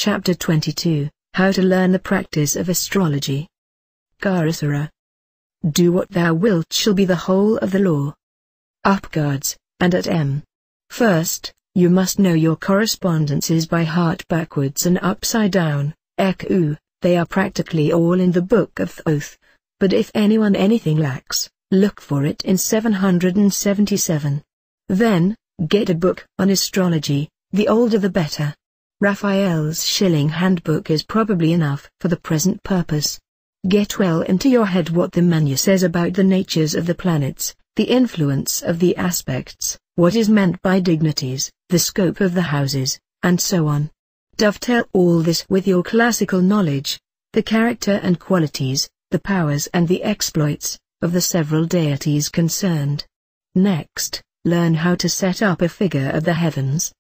Chapter 22, How to Learn the Practice of Astrology. Garasara. Do what thou wilt shall be the whole of the law. Upguards, and at M. First, you must know your correspondences by heart backwards and upside down, Eku, they are practically all in the Book of Thoth. But if anyone anything lacks, look for it in 777. Then, get a book on astrology, the older the better. Raphael's Shilling Handbook is probably enough for the present purpose. Get well into your head what the manual says about the natures of the planets, the influence of the aspects, what is meant by dignities, the scope of the houses, and so on. Dovetail all this with your classical knowledge, the character and qualities, the powers and the exploits, of the several deities concerned. Next, learn how to set up a figure of the heavens.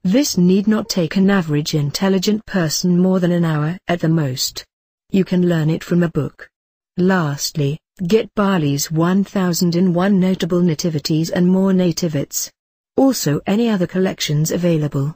This need not take an average intelligent person more than an hour at the most. You can learn it from a book. Lastly, get Bali's 1001 Notable Nativities and more nativities. Also any other collections available.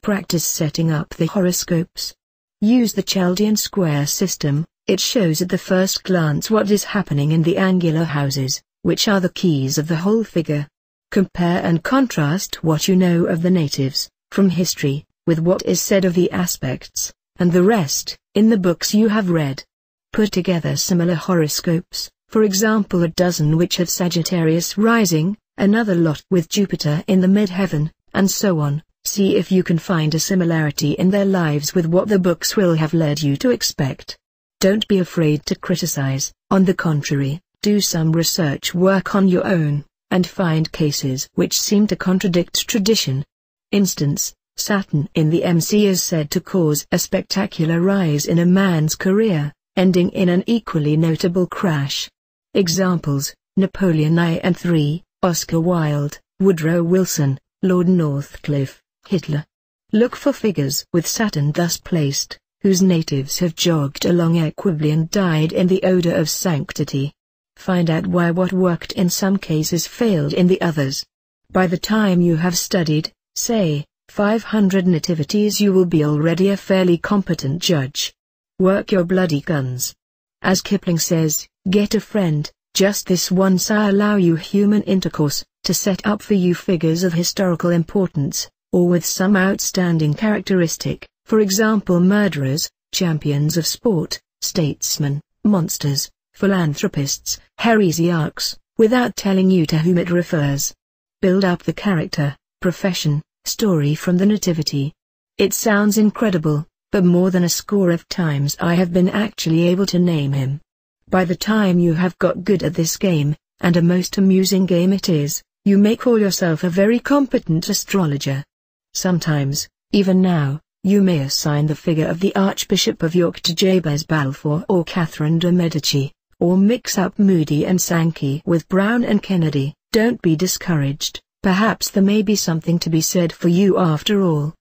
Practice setting up the horoscopes. Use the Chaldean square system, it shows at the first glance what is happening in the angular houses, which are the keys of the whole figure. Compare and contrast what you know of the natives, from history, with what is said of the aspects, and the rest, in the books you have read. Put together similar horoscopes, for example a dozen which have Sagittarius rising, another lot with Jupiter in the mid-heaven, and so on. See if you can find a similarity in their lives with what the books will have led you to expect. Don't be afraid to criticize, on the contrary, do some research work on your own, and find cases which seem to contradict tradition. Instance, Saturn in the MC is said to cause a spectacular rise in a man's career, ending in an equally notable crash. Examples, Napoleon I and III, Oscar Wilde, Woodrow Wilson, Lord Northcliffe, Hitler. Look for figures with Saturn thus placed, whose natives have jogged along equably and died in the odor of sanctity. Find out why what worked in some cases failed in the others. By the time you have studied, say, 500 nativities you will be already a fairly competent judge. Work your bloody guns. As Kipling says, get a friend, just this once I allow you human intercourse, to set up for you figures of historical importance, or with some outstanding characteristic, for example murderers, champions of sport, statesmen, monsters, philanthropists, heresiarchs, without telling you to whom it refers. Build up the character, profession, story from the nativity. It sounds incredible, but more than a score of times I have been actually able to name him. By the time you have got good at this game, and a most amusing game it is, you may call yourself a very competent astrologer. Sometimes, even now, you may assign the figure of the Archbishop of York to Jabez Balfour or Catherine de' Medici, or mix up Moody and Sankey with Brown and Kennedy. Don't be discouraged, perhaps there may be something to be said for you after all.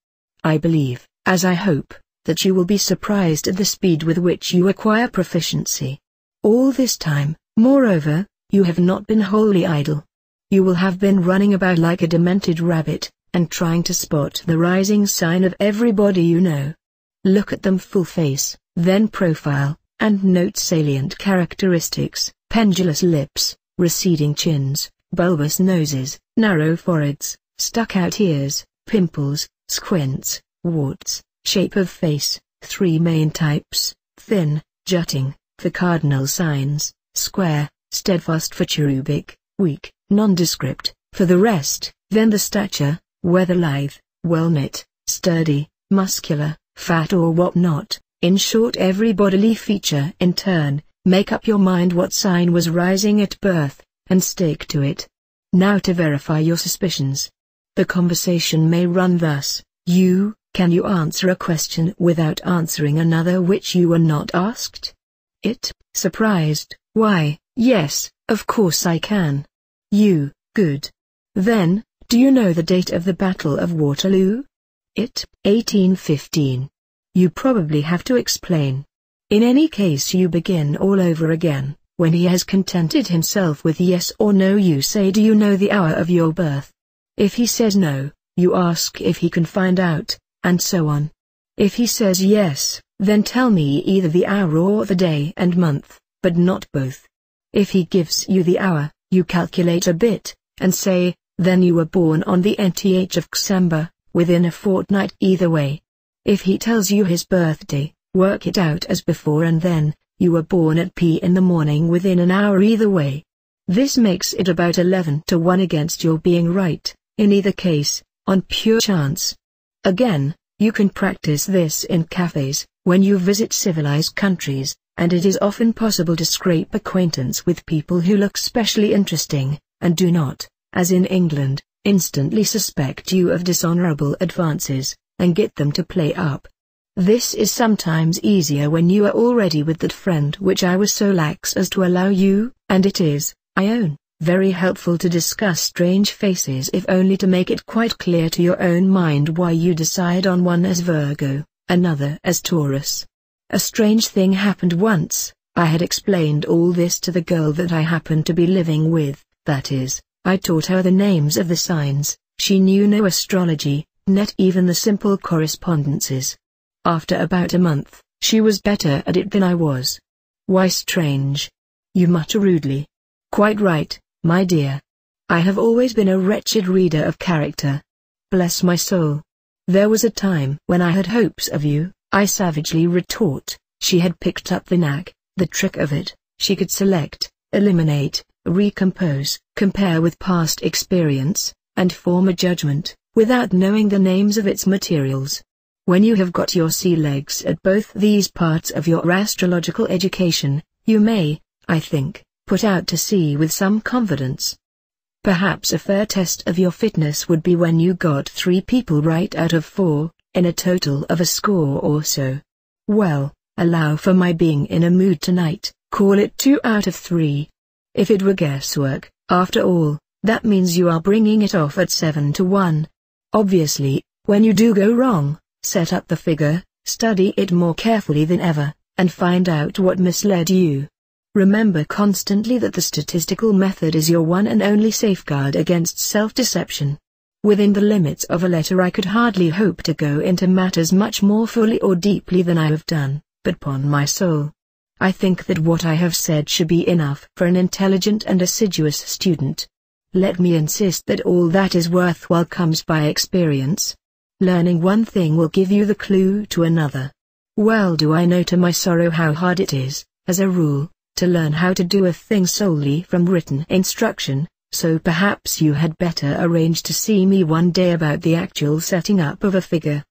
I believe, as I hope, that you will be surprised at the speed with which you acquire proficiency. All this time, moreover, you have not been wholly idle. You will have been running about like a demented rabbit, and trying to spot the rising sign of everybody you know. Look at them full face, then profile, and note salient characteristics, pendulous lips, receding chins, bulbous noses, narrow foreheads, stuck-out ears, pimples, squints, warts, shape of face, three main types, thin, jutting, for cardinal signs, square, steadfast for cherubic, weak, nondescript, for the rest, then the stature, whether lithe, well-knit, sturdy, muscular, fat or what not, in short every bodily feature in turn. Make up your mind what sign was rising at birth, and stick to it. Now to verify your suspicions. The conversation may run thus: can you answer a question without answering another which you were not asked? It, surprised, why, yes, of course I can. You, good. Then, do you know the date of the Battle of Waterloo? It, 1815. You probably have to explain. In any case you begin all over again. When he has contented himself with yes or no you say do you know the hour of your birth? If he says no, you ask if he can find out, and so on. If he says yes, then tell me either the hour or the day and month, but not both. If he gives you the hour, you calculate a bit, and say, then you were born on the nth of December, within a fortnight either way. If he tells you his birthday, work it out as before and then, you were born at p in the morning within an hour either way. This makes it about 11 to 1 against your being right, in either case, on pure chance. Again, you can practice this in cafes, when you visit civilized countries, and it is often possible to scrape acquaintance with people who look specially interesting, and do not, as in England, instantly suspect you of dishonorable advances, and get them to play up. This is sometimes easier when you are already with that friend which I was so lax as to allow you, and it is, I own, very helpful to discuss strange faces if only to make it quite clear to your own mind why you decide on one as Virgo, another as Taurus. A strange thing happened once. I had explained all this to the girl that I happened to be living with, that is, I taught her the names of the signs. She knew no astrology, not even the simple correspondences. After about a month, she was better at it than I was. Why strange? You mutter rudely. Quite right, my dear. I have always been a wretched reader of character. Bless my soul. There was a time when I had hopes of you, I savagely retort. She had picked up the knack, the trick of it. She could select, eliminate, recompose, compare with past experience, and form a judgment, without knowing the names of its materials. When you have got your sea legs at both these parts of your astrological education, you may, I think, put out to sea with some confidence. Perhaps a fair test of your fitness would be when you got 3 people right out of 4, in a total of a score or so. Well, allow for my being in a mood tonight, call it 2 out of 3. If it were guesswork, after all, that means you are bringing it off at 7 to 1. Obviously, when you do go wrong, set up the figure, study it more carefully than ever, and find out what misled you. Remember constantly that the statistical method is your one and only safeguard against self-deception. Within the limits of a letter I could hardly hope to go into matters much more fully or deeply than I have done, but upon my soul, I think that what I have said should be enough for an intelligent and assiduous student. Let me insist that all that is worthwhile comes by experience. Learning one thing will give you the clue to another. Well do I know to my sorrow how hard it is, as a rule, to learn how to do a thing solely from written instruction, so perhaps you had better arrange to see me one day about the actual setting up of a figure.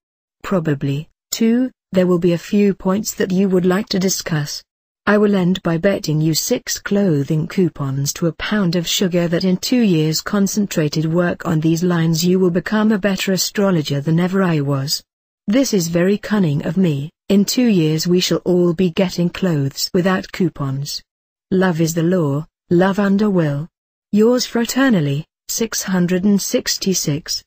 Probably, too, there will be a few points that you would like to discuss. I will end by betting you 6 clothing coupons to a pound of sugar that in 2 years' concentrated work on these lines you will become a better astrologer than ever I was. This is very cunning of me. In 2 years we shall all be getting clothes without coupons. Love is the law, love under will. Yours fraternally, 666.